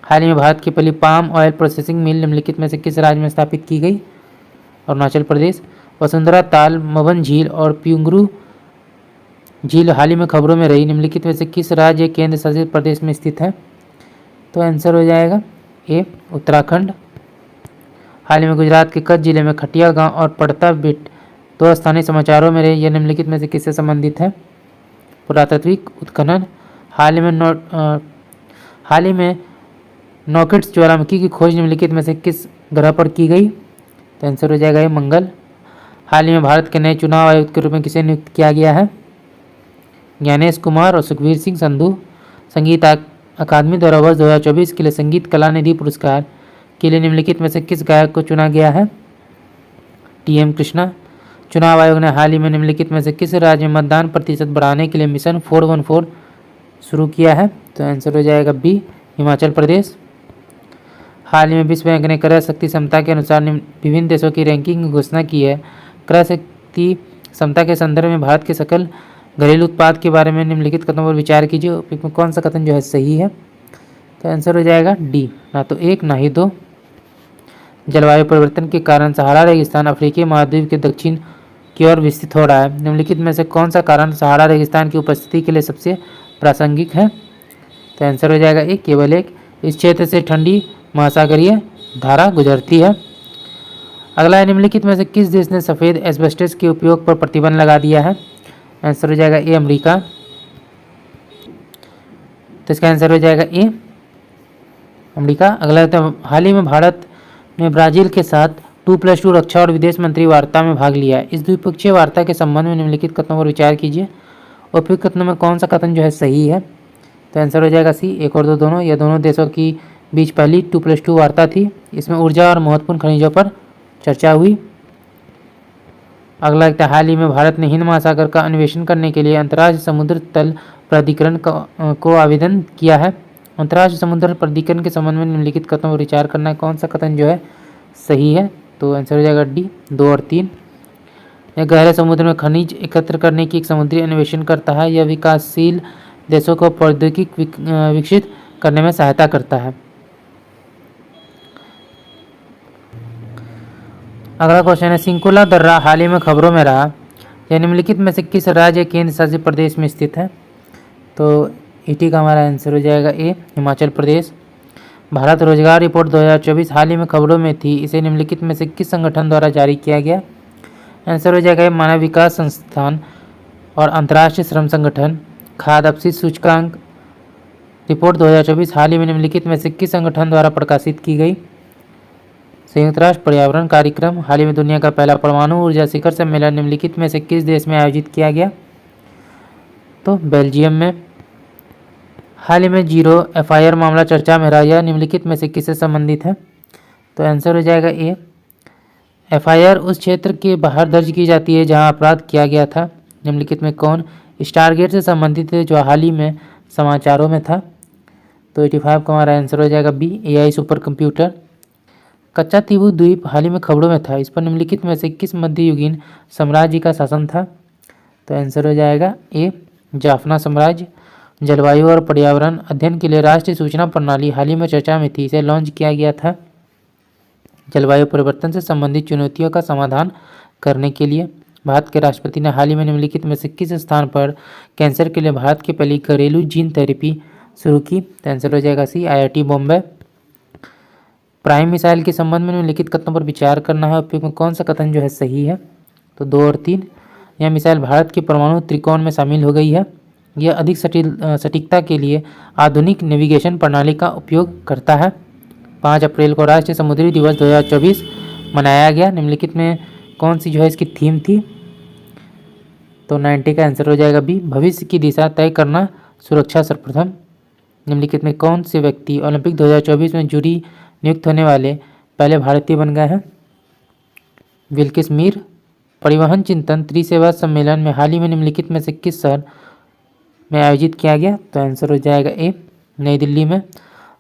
हाल ही में भारत की पहली पाम ऑयल प्रोसेसिंग मिल निम्नलिखित में से किस राज्य में स्थापित की गई? अरुणाचल प्रदेश। वसुंधरा ताल, मवन झील और प्युंगरू झील हाल ही में खबरों में रही, निम्नलिखित में से किस राज्य केंद्र शासित प्रदेश में स्थित है? तो आंसर हो जाएगा ए, उत्तराखंड। हाल ही में गुजरात के कच्छ जिले में खटिया गांव और पड़ता बिट 2 स्थानीय समाचारों में रहे, यह निम्नलिखित में से किससे संबंधित है? पुरातात्विक उत्खनन। हाल ही में नॉकिड्स ज्वालामुखी की खोज निम्नलिखित में से किस ग्रह पर की गई? तो आंसर हो जाएगा ये मंगल। हाल ही में भारत के नए चुनाव आयुक्त के रूप में किसे नियुक्त किया गया है? ज्ञानेश कुमार और सुखबीर सिंह संधू। संगीत अकादमी द्वारा वर्ष 2024 के लिए संगीत कला निधि पुरस्कार के लिए निम्नलिखित में से किस गायक को चुना गया है? TM कृष्णा। चुनाव आयोग ने हाल ही में निम्नलिखित में से किस राज्य में मतदान प्रतिशत बढ़ाने के लिए मिशन 414 शुरू किया है? तो आंसर हो जाएगा बी, हिमाचल प्रदेश। हाल ही में विश्व बैंक ने क्रय शक्ति क्षमता के अनुसार विभिन्न देशों की रैंकिंग की घोषणा की है। क्रय शक्ति क्षमता के संदर्भ में भारत के सकल घरेलू उत्पाद के बारे में निम्नलिखित कथनों पर विचार कीजिए, उपयुक्त में कौन सा कथन जो है सही है? तो आंसर हो जाएगा डी, ना तो 1 ना ही 2। जलवायु परिवर्तन के कारण सहारा रेगिस्तान अफ्रीकी महाद्वीप के दक्षिण की ओर विस्तृत हो रहा है। निम्नलिखित में से कौन सा कारण सहारा रेगिस्तान की उपस्थिति के लिए सबसे प्रासंगिक है? तो आंसर हो जाएगा ए, केवल एक। इस क्षेत्र से ठंडी महासागरीय धारा गुजरती है। अगला है निम्नलिखित में से किस देश ने सफ़ेद एस्बेस्टस के उपयोग पर प्रतिबंध लगा दिया है? आंसर हो जाएगा ए, अमेरिका। तो इसका आंसर हो जाएगा ए, अमेरिका। अगला है हाल ही में भारत ने ब्राजील के साथ 2+2 रक्षा और विदेश मंत्री वार्ता में भाग लिया है। इस द्विपक्षीय वार्ता के संबंध में निम्नलिखित कथनों पर विचार कीजिए, उपयुक्त कथनों में कौन सा कथन जो है सही है? तो आंसर हो जाएगा सी, 1 और 2 दोनों। यह दोनों देशों की बीच पहली 2+2 वार्ता थी। इसमें ऊर्जा और महत्वपूर्ण खनिजों पर चर्चा हुई। अगला एक हाल ही में भारत ने हिंद महासागर का अन्वेषण करने के लिए अंतर्राष्ट्रीय समुद्र तल प्राधिकरण को आवेदन किया है। अंतर्राष्ट्रीय समुद्र प्राधिकरण के संबंध में निम्नलिखित कथनों पर विचार करना है, कौन सा कथन जो है सही है? तो आंसर हो जाएगा डी, 2 और 3। यह गहरे समुद्र में खनिज एकत्र करने की एक समुद्री अन्वेषण करता है। यह विकासशील देशों को प्रौद्योगिकी विकसित करने में सहायता करता है। अगला क्वेश्चन है सिंकुला दर्रा हाल ही में खबरों में रहा, यह निम्नलिखित में से किस राज्य केंद्र शासित प्रदेश में स्थित है? तो ईटी का हमारा आंसर हो जाएगा ए, हिमाचल प्रदेश। भारत रोजगार रिपोर्ट 2024 हाल ही में खबरों में थी, इसे निम्नलिखित में से किस संगठन द्वारा जारी किया गया? आंसर हो जाएगा मानव विकास संस्थान और अंतर्राष्ट्रीय श्रम संगठन। खाद्य अपशिष्ट सूचकांक रिपोर्ट 2024 हाल ही में निम्नलिखित में से किस संगठन द्वारा प्रकाशित की गई? संयुक्त राष्ट्र पर्यावरण कार्यक्रम। हाल ही में दुनिया का पहला परमाणु ऊर्जा शिखर सम्मेलन निम्नलिखित में से किस देश में आयोजित किया गया? तो बेल्जियम में। हाल ही में जीरो एफआईआर मामला चर्चा में रहा, यह निम्नलिखित में से किससे संबंधित है? तो आंसर हो जाएगा ए, एफआईआर उस क्षेत्र के बाहर दर्ज की जाती है जहां अपराध किया गया था। निम्नलिखित में कौन स्टारगेट से संबंधित है, जो हाल ही में समाचारों में था? तो 85 का हमारा आंसर हो जाएगा बी, एआई सुपर कंप्यूटर। कच्चा तीबू द्वीप हाल ही में खबरों में था, इस पर निम्नलिखित में से किस मध्ययुगीन साम्राज्य का शासन था? तो आंसर हो जाएगा ए, जाफना साम्राज्य। जलवायु और पर्यावरण अध्ययन के लिए राष्ट्रीय सूचना प्रणाली हाल ही में चर्चा में थी, इसे लॉन्च किया गया था जलवायु परिवर्तन से संबंधित चुनौतियों का समाधान करने के लिए। भारत के राष्ट्रपति ने हाल ही में निम्नलिखित में से किस स्थान पर कैंसर के लिए भारत की पहली घरेलू जीन थेरेपी शुरू की? तो आंसर हो जाएगा सी, आईआईटी बॉम्बे। प्राइम मिसाइल के संबंध में निम्नलिखित कथनों पर विचार करना है, उपयोग में कौन सा कथन जो है सही है? तो 2 और 3। यह मिसाइल भारत के परमाणु त्रिकोण में शामिल हो गई है। यह अधिक सटीकता के लिए आधुनिक नेविगेशन प्रणाली का उपयोग करता है। 5 अप्रैल को राष्ट्रीय समुद्री दिवस 2024 मनाया गया, निम्नलिखित में कौन सी जो है इसकी थीम थी? तो 90 का आंसर हो जाएगा बी, भविष्य की दिशा तय करना, सुरक्षा सर्वप्रथम। निम्नलिखित में कौन से व्यक्ति ओलंपिक 2024 में जूरी नियुक्त होने वाले पहले भारतीय बन गए हैं? विल्किस मीर। परिवहन चिंतन त्रिसेवा सम्मेलन में हाल ही में निम्नलिखित में से किस शहर में आयोजित किया गया? तो आंसर हो जाएगा ए, नई दिल्ली में।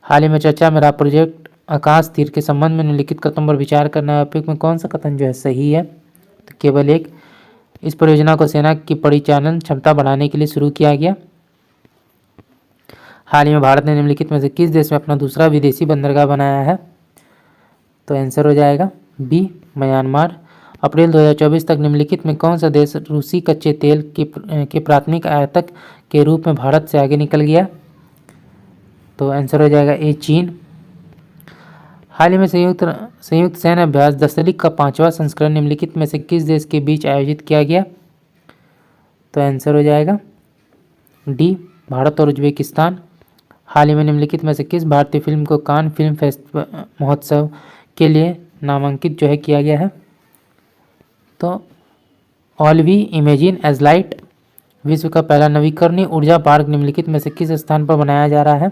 हाल ही में चर्चा में रहा प्रोजेक्ट आकाश तीर के संबंध में निम्नलिखित कथनों पर विचार करना है, उपयोग में कौन सा कथन जो है सही है? तो केवल एक, इस परियोजना को सेना की परिचालन क्षमता बढ़ाने के लिए शुरू किया गया। हाल ही में भारत ने निम्नलिखित में से किस देश में अपना दूसरा विदेशी बंदरगाह बनाया है? तो आंसर हो जाएगा बी, म्यांमार। अप्रैल 2024 तक निम्नलिखित में कौन सा देश रूसी कच्चे तेल के प्राथमिक आयातक के रूप में भारत से आगे निकल गया? तो आंसर हो जाएगा ए, चीन। हाल ही में संयुक्त सैन्य अभ्यास दस्तलिक का 5वां संस्करण निम्नलिखित में से किस देश के बीच आयोजित किया गया? तो आंसर हो जाएगा डी, भारत और उज्बेकिस्तान। हाल ही में निम्नलिखित में से किस भारतीय फिल्म को कान फिल्म महोत्सव के लिए नामांकित जो है किया गया है? तो all we imagine as light. विश्व का पहला नवीकरणीय ऊर्जा पार्क निम्नलिखित में से किस स्थान पर बनाया जा रहा है?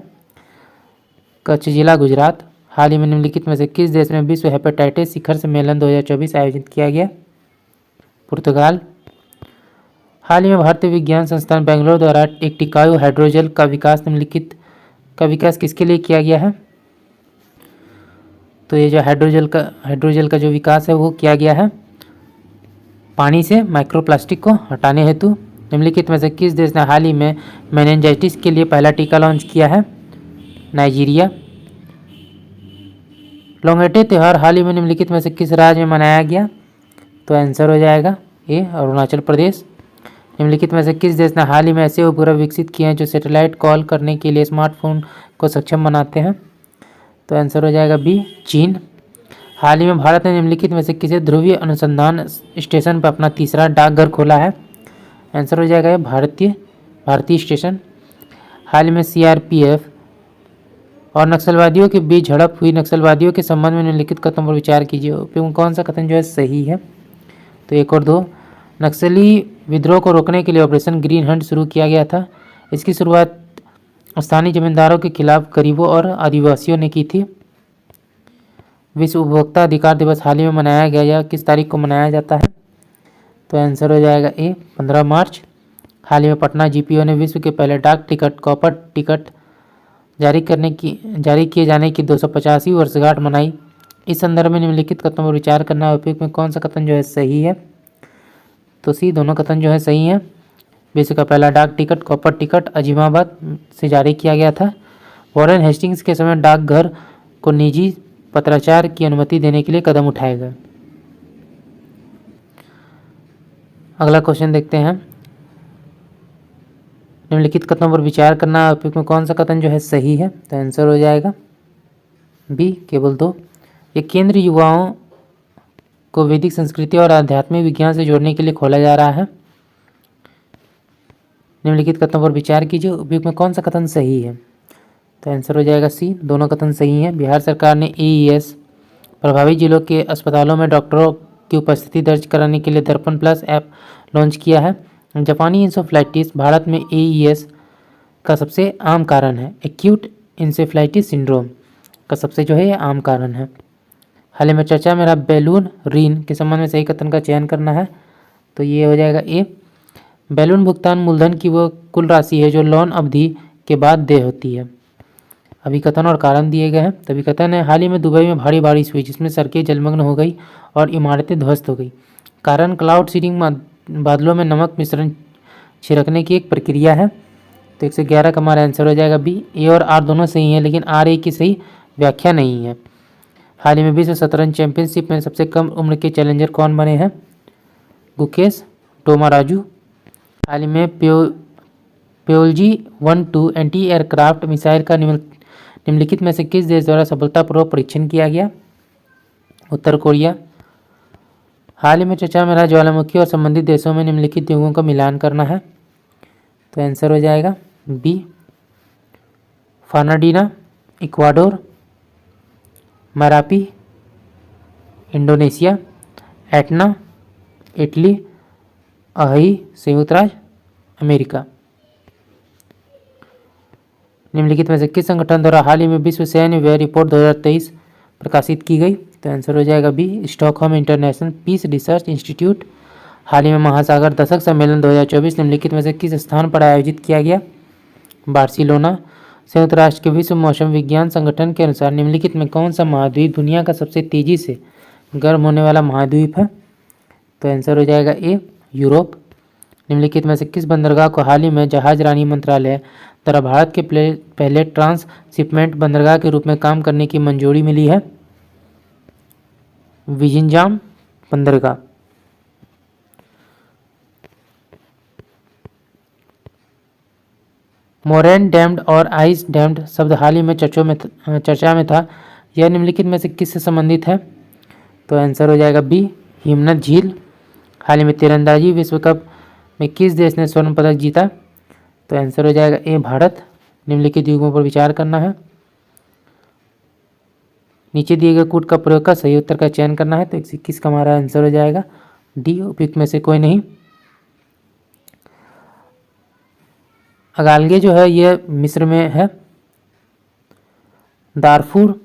कच्छ जिला, गुजरात। हाल ही में निम्नलिखित में से किस देश में विश्व हेपेटाइटिस शिखर सम्मेलन 2024 आयोजित किया गया? पुर्तगाल। हाल ही में भारतीय विज्ञान संस्थान बेंगलोर द्वारा एक टिकाऊ हाइड्रोजेल का विकास निम्नलिखित का विकास किसके लिए किया गया है? तो ये जो हाइड्रोजेल का जो विकास है वो किया गया है पानी से माइक्रोप्लास्टिक को हटाने हेतु। निम्नलिखित में से किस देश ने हाल ही में मेनिंजाइटिस के लिए पहला टीका लॉन्च किया है? नाइजीरिया। लोंगेटे त्यौहार हाल ही में निम्नलिखित में से किस राज्य में मनाया गया? तो आंसर हो जाएगा ए, अरुणाचल प्रदेश। निम्नलिखित में से किस देश ने हाल ही में ऐसे उपग्रह विकसित किए हैं जो सैटेलाइट कॉल करने के लिए स्मार्टफोन को सक्षम बनाते हैं? तो आंसर हो जाएगा बी, चीन। हाल ही में भारत ने निम्नलिखित में से किसी ध्रुवीय अनुसंधान स्टेशन पर अपना तीसरा डाकघर खोला है? आंसर हो जाएगा भारतीय स्टेशन। हाल ही में सीआरपीएफ और नक्सलवादियों के बीच झड़प हुई, नक्सलवादियों के संबंध में निम्नलिखित कथनों पर विचार कीजिए, उपयोग कौन सा कथन जो है सही है? तो 1 और 2। नक्सली विद्रोह को रोकने के लिए ऑपरेशन ग्रीन हंट शुरू किया गया था। इसकी शुरुआत स्थानीय जमींदारों के खिलाफ गरीबों और आदिवासियों ने की थी। विश्व उपभोक्ता अधिकार दिवस हाल ही में मनाया गया, यह किस तारीख को मनाया जाता है? तो आंसर हो जाएगा ए, 15 मार्च। हाल ही में पटना जीपीओ ने विश्व के पहले डाक टिकट कॉपर टिकट जारी किए जाने की 250वीं वर्षगांठ मनाई। इस संदर्भ में निम्नलिखित कथनों पर विचार करना, उपयोग में कौन सा कथन जो है सही है? तो सी, दोनों कथन जो है सही हैं। विश्व का पहला डाक टिकट कॉपर टिकट अजीमाबाद से जारी किया गया था। वॉरेन हेस्टिंग्स के समय डाकघर को निजी पत्राचार की अनुमति देने के लिए कदम उठाए गए। अगला क्वेश्चन देखते हैं। निम्नलिखित कथनों पर विचार करना है, उपयुक्त में कौन सा कथन जो है सही है। तो आंसर हो जाएगा बी, केवल 2। ये केंद्र युवाओं को वैदिक संस्कृति और आध्यात्मिक विज्ञान से जोड़ने के लिए खोला जा रहा है। निम्नलिखित कथनों पर विचार कीजिए, उपयुक्त में कौन सा कथन सही है। तो आंसर हो जाएगा सी, दोनों कथन सही हैं। बिहार सरकार ने एईएस प्रभावित जिलों के अस्पतालों में डॉक्टरों की उपस्थिति दर्ज कराने के लिए दर्पण प्लस ऐप लॉन्च किया है। जापानी इंसेफ्लाइटिस भारत में एईएस का सबसे आम कारण है। एक्यूट इंसेफ्लाइटिस सिंड्रोम का सबसे जो है ये आम कारण है। हाल ही में चर्चा में रहा बैलून ऋण के संबंध में सही कथन का चयन करना है। तो ये हो जाएगा ए, बैलून भुगतान मूलधन की वो कुल राशि है जो लोन अवधि के बाद देय होती है। अभी कथन और कारण दिए गए हैं। तभी कथन है, हाल ही में दुबई में भारी बारिश हुई जिसमें सड़कें जलमग्न हो गई और इमारतें ध्वस्त हो गई। कारण क्लाउड सीडिंग, बादलों में नमक मिश्रण छिड़कने की एक प्रक्रिया है। तो 111 का हमारा आंसर हो जाएगा बी। ए और आर दोनों सही हैं, लेकिन आर ए की सही व्याख्या नहीं है। हाल ही में विश्व शतरंज चैंपियनशिप में सबसे कम उम्र के चैलेंजर कौन बने हैं। गुकेश डोमाराजू। हाल ही में प्योलजी 1-2 एंटी एयरक्राफ्ट मिसाइल का निम्नलिखित में से किस देश द्वारा सफलतापूर्वक परीक्षण किया गया। उत्तर कोरिया। हाल ही में चर्चा में रहा ज्वालामुखी और संबंधित देशों में निम्नलिखित युगों का मिलान करना है। तो आंसर हो जाएगा B, Fernandina Ecuador, Marapi Indonesia, Etna Italy, अही संयुक्त राज्य अमेरिका। निम्नलिखित में से किस संगठन द्वारा हाल ही में विश्व सैन्य व्यय रिपोर्ट 2023 प्रकाशित की गई। तो आंसर हो जाएगा B, Stockholm International Peace Research Institute. हाल ही में महासागर दशक सम्मेलन 2024 निम्नलिखित में से किस स्थान पर आयोजित किया गया। बार्सिलोना। संयुक्त राष्ट्र के विश्व मौसम विज्ञान संगठन के अनुसार निम्नलिखित में कौन सा महाद्वीप दुनिया का सबसे तेजी से गर्म होने वाला महाद्वीप है। तो आंसर हो जाएगा ए, यूरोप। निम्नलिखित में से किस बंदरगाह को हाल ही में जहाज रानी मंत्रालय द्वारा भारत के पहले ट्रांसशिपमेंट बंदरगाह के रूप में काम करने की मंजूरी मिली है। विजिंजाम बंदरगाह। मोरेन डैम्ड और आइस डैम्ड शब्द हाल ही में चर्चा में था। यह निम्नलिखित में से किससे संबंधित है। तो आंसर हो जाएगा बी, हिमनद झील। हाल ही में तीरंदाजी विश्व कप में किस देश ने स्वर्ण पदक जीता। तो आंसर हो जाएगा ए, भारत। निम्नलिखित युगों पर विचार करना है। नीचे दिए गए कूट का प्रयोग कर सही उत्तर का चयन करना है। तो 121 का हमारा आंसर हो जाएगा डी, उपयुक्त में से कोई नहीं। अगालगे जो है यह मिस्र में है, दारफूर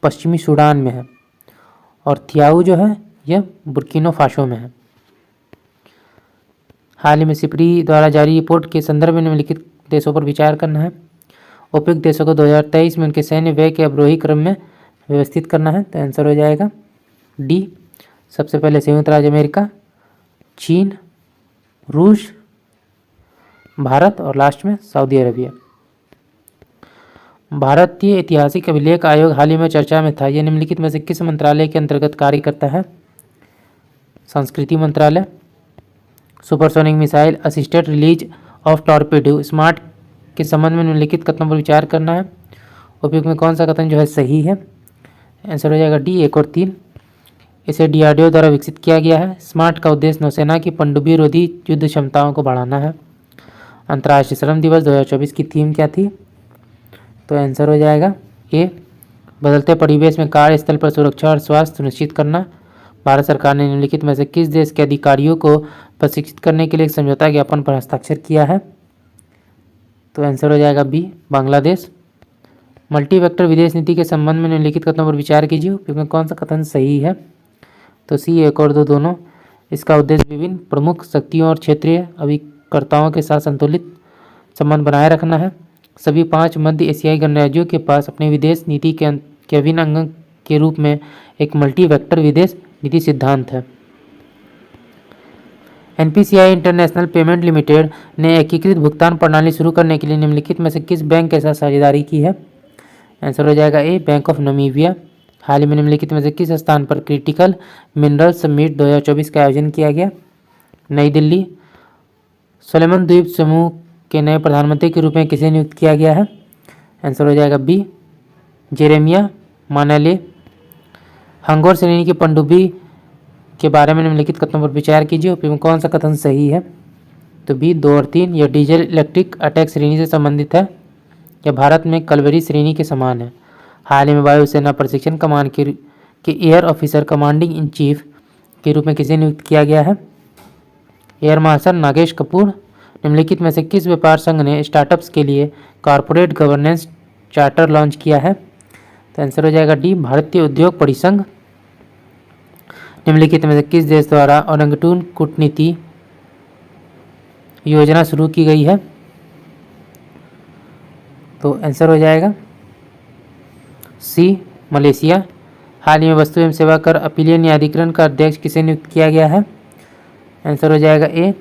पश्चिमी सूडान में है और थियाऊ जो है यह बुर्किना फासो में है। हाल ही में सिपरी द्वारा जारी रिपोर्ट के संदर्भ में निम्नलिखित देशों पर विचार करना है। उपयुक्त देशों को 2023 में उनके सैन्य व्यय के अवरोही क्रम में व्यवस्थित करना है। तो आंसर हो जाएगा डी, सबसे पहले संयुक्त राज्य अमेरिका, चीन, रूस, भारत और लास्ट में सऊदी अरबिया। भारतीय ऐतिहासिक अभिलेख आयोग हाल ही में चर्चा में था। यह निम्नलिखित में से किस मंत्रालय के अंतर्गत कार्य करता है। संस्कृति मंत्रालय। Supersonic missile assisted release of torpedo smart के संबंध में निम्नलिखित कथनों पर विचार करना है। उपयुक्त में कौन सा कथन जो है सही है। आंसर हो जाएगा डी, 1 और 3। इसे डीआरडीओ द्वारा विकसित किया गया है। स्मार्ट का उद्देश्य नौसेना की पनडुब्बी रोधी युद्ध क्षमताओं को बढ़ाना है। अंतर्राष्ट्रीय श्रम दिवस 2024 की थीम क्या थी। तो आंसर हो जाएगा ए, बदलते परिवेश में कार्यस्थल पर सुरक्षा और स्वास्थ्य सुनिश्चित करना। भारत सरकार ने निम्नलिखित में से किस देश के अधिकारियों को प्रशिक्षित करने के लिए एक समझौता ज्ञापन पर हस्ताक्षर किया है। तो आंसर हो जाएगा बी, बांग्लादेश। मल्टी वेक्टर विदेश नीति के संबंध में निम्नलिखित कथनों पर विचार कीजिए, क्योंकि कौन सा कथन सही है। तो सी, 1 और 2 दोनों। इसका उद्देश्य विभिन्न प्रमुख शक्तियों और क्षेत्रीय अभिकर्ताओं के साथ संतुलित संबंध बनाए रखना है। सभी 5 मध्य एशियाई गणराज्यों के पास अपने विदेश नीति के अभिन्न अंग के रूप में एक मल्टी वेक्टर विदेश नीति सिद्धांत है। एनपीसीआई इंटरनेशनल पेमेंट लिमिटेड ने एकीकृत भुगतान प्रणाली शुरू करने के लिए निम्नलिखित में से किस बैंक के साथ साझेदारी की है। आंसर हो जाएगा ए, बैंक ऑफ नामीबिया। हाल ही में निम्नलिखित में से किस स्थान पर क्रिटिकल मिनरल समिट 2024 का आयोजन किया गया। नई दिल्ली। सोलोमन द्वीप समूह के नए प्रधानमंत्री के रूप में किसे नियुक्त किया गया है? आंसर हो जाएगा बी, जेरेमिया मानाले। हंगोर श्रेणी की पनडुब्बी के बारे में निम्नलिखित कथनों पर विचार कीजिए, उपयुक्त में कौन सा कथन सही है? तो बी 2 और 3, यह डीजल इलेक्ट्रिक अटैक श्रेणी से संबंधित है, यह भारत में कलवरी श्रेणी के समान है। हाल ही में वायुसेना प्रशिक्षण कमान के air officer commanding in chief के रूप में किसे नियुक्त किया गया है? Air marshal Nagesh Kapoor. निम्नलिखित में से किस व्यापार संघ ने स्टार्टअप्स के लिए कॉरपोरेट गवर्नेंस चार्टर लॉन्च किया है? तो आंसर हो जाएगा डी, भारतीय उद्योग परिसंघ। निम्नलिखित में से किस देश द्वारा ओरंगटून कूटनीति योजना शुरू की गई है? तो आंसर हो जाएगा सी, मलेशिया। हाल ही में वस्तु एवं सेवा कर अपीलीय न्यायाधिकरण का अध्यक्ष किसे नियुक्त किया गया है? आंसर हो जाएगा ए,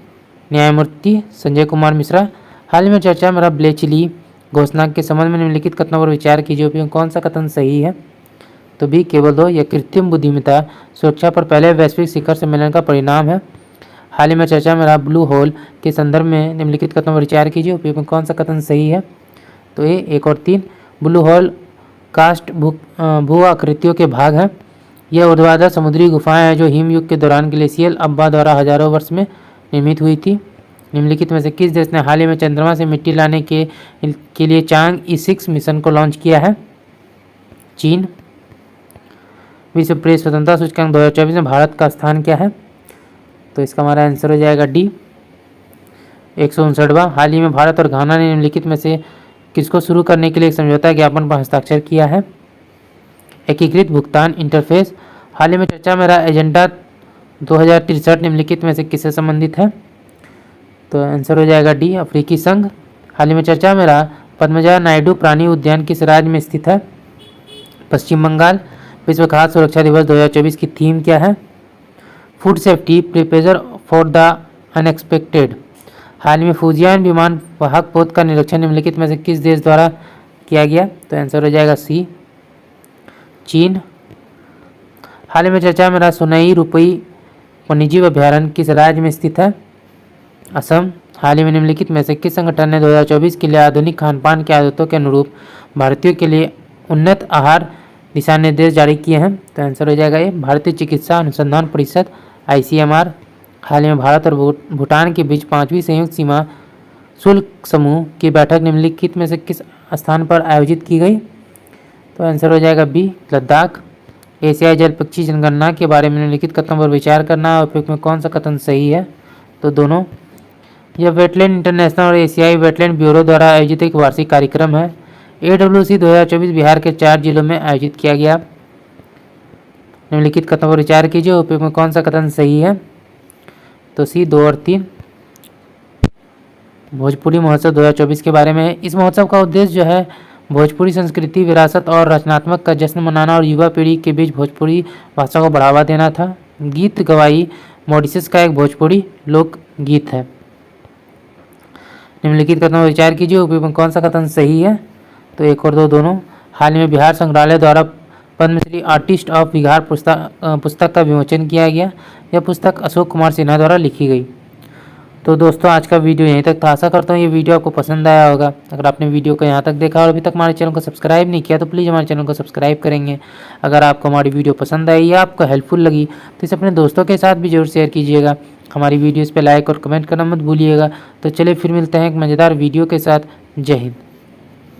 न्यायमूर्ति संजय कुमार मिश्रा। हाल ही में चर्चा में रहा ब्लेचली घोषणा के संबंध में निम्नलिखित कथनों पर विचार कीजिए, उपयुक्त कौन सा कथन सही है? तो बी, केवल 2, यह कृत्रिम बुद्धिमत्ता सुरक्षा पर पहले वैश्विक शिखर सम्मेलन का परिणाम है। हाल ही में चर्चा में रहा ब्लू होल के संदर्भ में निम्नलिखित कथनों पर विचार कीजिए, उपयुक्त में कौन सा कथन सही है? तो ए 1 और 3, ब्लू होल कास्ट भू आकृतियों के भाग हैं। यह ऊर्ध्वाधर समुद्री गुफाएं हैं जो हिमयुग के दौरान ग्लेशियल अब्बा द्वारा हजारों वर्ष में निर्मित हुई थी। निम्नलिखित में से किस देश ने हाल ही में चंद्रमा से मिट्टी लाने के लिए चांग E6 मिशन को लॉन्च किया है? चीन। विश्व प्रेस स्वतंत्रता सूचकांक 2024 में भारत का स्थान क्या है? तो इसका हमारा आंसर हो जाएगा डी, 159वां। हाल ही में भारत और घाना ने निम्नलिखित में से किसको शुरू करने के लिए एक समझौता ज्ञापन पर हस्ताक्षर किया है? एकीकृत भुगतान इंटरफेस। हाल ही में चर्चा में रहा एजेंडा 2063 निम्नलिखित में से किससे संबंधित है? तो आंसर हो जाएगा डी, अफ्रीकी संघ। हाल ही में चर्चा में रहा पद्मजा नायडू प्राणी उद्यान किस राज्य में स्थित है? पश्चिम बंगाल। विश्व खाद्य सुरक्षा दिवस 2024 की थीम क्या है? Food safety prepare for the unexpected. हाल ही में फुजियान विमान वाहक पोत का निरीक्षण निम्नलिखित में से किस देश द्वारा किया गया? तो आंसर हो जाएगा सी, चीन। हाल ही में चर्चा में रहा सुनई रुपई वन्यजीव अभ्यारण्य किस राज्य में स्थित है? असम। हाल ही में निम्नलिखित में से किस संगठन ने 2024 के लिए आधुनिक खानपान की आदतों के अनुरूप भारतीयों के लिए उन्नत आहार दिशा निर्देश जारी किए हैं? तो आंसर हो जाएगा ये, भारतीय चिकित्सा अनुसंधान परिषद ICMR। हाल ही में भारत और भूटान के बीच 5वीं संयुक्त सीमा शुल्क समूह की बैठक निम्नलिखित में से किस स्थान पर आयोजित की गई? तो आंसर हो जाएगा बी, लद्दाख। एशियाई जल पक्षी जनगणना के बारे में निम्नलिखित कथनों पर विचार करना, उपयुक्त में कौन सा कथन सही है? तो दोनों। यह वेटलैंड इंटरनेशनल और एशियाई वेटलैंड ब्यूरो द्वारा आयोजित एक वार्षिक कार्यक्रम है। AWC 2024 बिहार के 4 जिलों में आयोजित किया गया। निम्नलिखित कथनों पर विचार कीजिए, उपयुक्त में कौन सा कथन सही है? तो सी, 2 और 3। भोजपुरी महोत्सव 2024 के बारे में। इस महोत्सव का उद्देश्य जो है भोजपुरी संस्कृति, विरासत और रचनात्मक का जश्न मनाना और युवा पीढ़ी के बीच भोजपुरी भाषा को बढ़ावा देना था। गीत गवाई मॉरिशस का एक भोजपुरी लोक गीत है। निम्नलिखित कथनों पर विचार कीजिए, उपयुक्त में कौन सा कथन सही है? तो 1 और 2 दोनों। हाल ही में बिहार संग्रहालय द्वारा पद्मश्री आर्टिस्ट ऑफ बिहार पुस्तक का विमोचन किया गया। यह पुस्तक अशोक कुमार सिन्हा द्वारा लिखी गई। तो दोस्तों आज का वीडियो यहीं तक था। आशा करता हूँ ये वीडियो आपको पसंद आया होगा। अगर आपने वीडियो को यहाँ तक देखा और अभी तक हमारे चैनल को सब्सक्राइब नहीं किया तो प्लीज़ हमारे चैनल को सब्सक्राइब करेंगे। अगर आपको हमारी वीडियो पसंद आई या आपको हेल्पफुल लगी तो इसे अपने दोस्तों के साथ भी जरूर शेयर कीजिएगा। हमारी वीडियोज़ पर लाइक और कमेंट करना मत भूलिएगा। तो चलिए फिर मिलते हैं एक मज़ेदार वीडियो के साथ। जय हिंद।